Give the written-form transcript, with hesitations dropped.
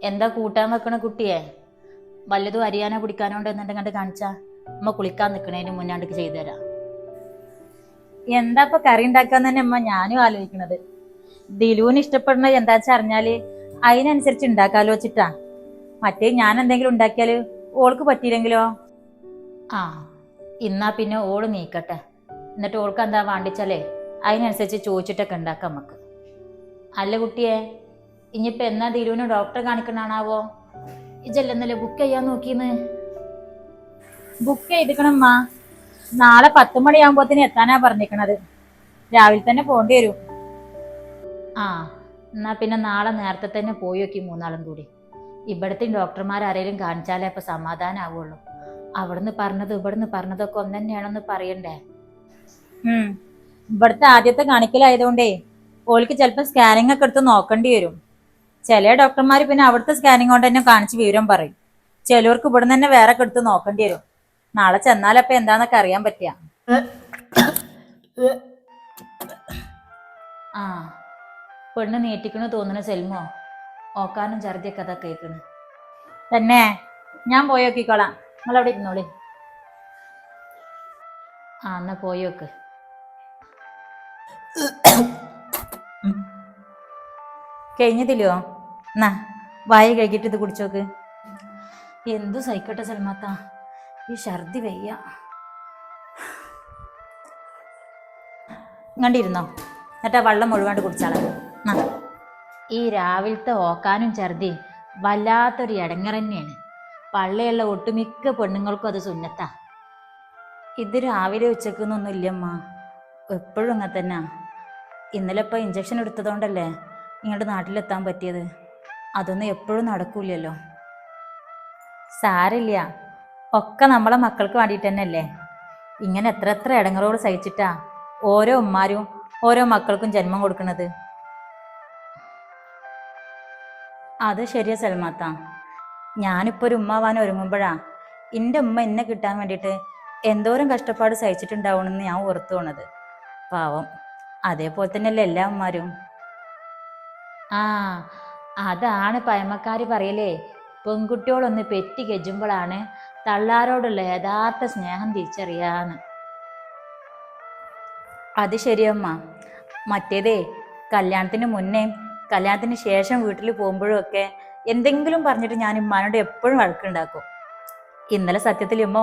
എന്താ കൂട്ടാൻ വെക്കണ കുട്ടിയെ? വല്ലതും അരിയാനോ പിടിക്കാനോ ഉണ്ടെന്നുണ്ടെങ്കിൽ കണ്ട് കാണിച്ചാ അമ്മ കുളിക്കാൻ നിൽക്കണേന് മുന്നാണ്ടിക്ക് ചെയ്തു തരാം. എന്താ ഇപ്പൊ കറി ഉണ്ടാക്കാന്ന് തന്നെ അമ്മ ഞാനും ആലോചിക്കണത്. ദിലുവിന് ഇഷ്ടപ്പെടുന്നത് എന്താച്ചാ അറിഞ്ഞാല് അതിനനുസരിച്ച് ഉണ്ടാക്കാലോ വെച്ചിട്ടാ. മറ്റേ ഞാൻ എന്തെങ്കിലും ഉണ്ടാക്കിയാല് ഓൾക്ക് പറ്റിയില്ലെങ്കിലോ? ആ, ഇന്നാ പിന്നെ ഓള് നീക്കട്ടെ. എന്നിട്ട് ഓൾക്ക് എന്താ വാണ്ടിച്ചാലേ അതിനനുസരിച്ച് ചോദിച്ചിട്ടൊക്കെ ഉണ്ടാക്കാം നമുക്ക്. അല്ല കുട്ടിയെ, ഇനിയിപ്പോ എന്നാ ദിലുവിന് ഡോക്ടറെ കാണിക്കണാണാവോ? ഇജല്ലെന്നല്ലേ ബുക്ക് ചെയ്യാൻ നോക്കീന്ന്? ബുക്ക് ചെയ്തിക്കണമ്മ. നാളെ 10 മണിയാകുമ്പോത്തിന് എത്താനാ പറഞ്ഞിരിക്കണത്. രാവിലെ തന്നെ പോണ്ടി വരും. ആ, എന്നാ പിന്നെ നാളെ നേരത്തെ തന്നെ പോയി നോക്കി മൂന്നാളും കൂടി. ഇവിടത്തെ ഡോക്ടർമാരാരേലും കാണിച്ചാലേ അപ്പൊ സമാധാനം ആവുള്ളൂ. അവിടുന്ന് പറഞ്ഞത് ഇവിടുന്ന് പറഞ്ഞതൊക്കെ ഒന്ന് തന്നെയാണെന്ന് പറയണ്ടേ? ഇവിടുത്തെ ആദ്യത്തെ കാണിക്കലായതുകൊണ്ടേ ഓൾക്ക് ചിലപ്പോൾ സ്കാനിങ് ഒക്കെ എടുത്ത് നോക്കേണ്ടി വരും. ചില ഡോക്ടർമാർ പിന്നെ അവിടുത്തെ സ്കാനിങ് കൊണ്ട് തന്നെ കാണിച്ച് വിവരം പറയും. ചിലവർക്ക് ഇവിടുന്ന് തന്നെ വേറെ ഒക്കെ എടുത്ത് നോക്കേണ്ടി വരും. നാളെ ചെന്നാലപ്പോ എന്താന്നൊക്കെ അറിയാൻ പറ്റിയ. ആ, പെണ്ണ് നീട്ടിക്കണ് തോന്നണ സെൽമോ. ഓക്കാനും ഛർദിയൊക്കെ അതാ കേൾക്കണ്. തന്നെ ഞാൻ പോയി നോക്കിക്കോളാം, നിങ്ങളവിടെ ഇരുന്നോളി. ആ, എന്നാ പോയി നോക്ക്. കഴിഞ്ഞതില്ലോ? എന്നാ വായ കഴുകിട്ട് ഇത് കുടിച്ചോക്ക്. എന്തു സഹിക്കട്ടെ സൽമാത്ത, ഈ ഛർദി വയ്യ. കണ്ടിരുന്നോ? എന്നിട്ട് ആ വെള്ളം മുഴുവൻ കുടിച്ചാളെ. ഈ രാവിലത്തെ ഓക്കാനും ഛർദി വല്ലാത്തൊരു ഇടങ്ങർ തന്നെയാണ്. പള്ളയുള്ള ഒട്ടുമിക്ക പെണ്ണുങ്ങൾക്കും അത് സുന്നത്താ. ഇത് രാവിലെ ഉച്ചക്കൊന്നൊന്നും ഇല്ലമ്മ, എപ്പോഴും അങ്ങനെ തന്നെ. ഇന്നലെ ഇപ്പം ഇഞ്ചക്ഷൻ എടുത്തതുകൊണ്ടല്ലേ ഇങ്ങോട്ട് നാട്ടിലെത്താൻ പറ്റിയത്. അതൊന്നും എപ്പോഴും നടക്കൂലല്ലോ. സാരില്ല, ഒക്കെ നമ്മളെ മക്കൾക്ക് വേണ്ടിയിട്ട് തന്നെയല്ലേ. ഇങ്ങനെ എത്ര എത്ര ഇടങ്ങളോട് സഹിച്ചിട്ടാ ഓരോ ഉമ്മാരും ഓരോ മക്കൾക്കും ജന്മം കൊടുക്കുന്നത്. അത് ശരിയാ സൽമാത്ത. ഞാനിപ്പോൾ ഒരു ഉമ്മാവാൻ ഒരുങ്ങുമ്പോഴാ എൻ്റെ ഉമ്മ എന്നെ കിട്ടാൻ വേണ്ടിയിട്ട് എന്തോരം കഷ്ടപ്പാട് സഹിച്ചിട്ടുണ്ടാവണമെന്ന് ഞാൻ ഓർത്തു പോണത്. പാവം, അതേപോലെ തന്നെയല്ലേ എല്ലാ ഉമ്മാരും. ആ, അതാണ് പഴമക്കാര് പറയലേ, പെൺകുട്ടിയോടൊന്ന് പെറ്റി കെജുമ്പോഴാണ് തള്ളാരോടുള്ള യഥാർത്ഥ സ്നേഹം തിരിച്ചറിയാന്ന്. അത് ശരിയമ്മ. മറ്റേതേ കല്യാണത്തിന് മുന്നേ കല്യാണത്തിന് ശേഷം വീട്ടിൽ പോകുമ്പോഴും ഒക്കെ എന്തെങ്കിലും പറഞ്ഞിട്ട് ഞാൻ ഉമ്മാനോട് എപ്പോഴും വഴക്കുണ്ടാക്കും. ഇന്നലെ സത്യത്തിൽ ഉമ്മ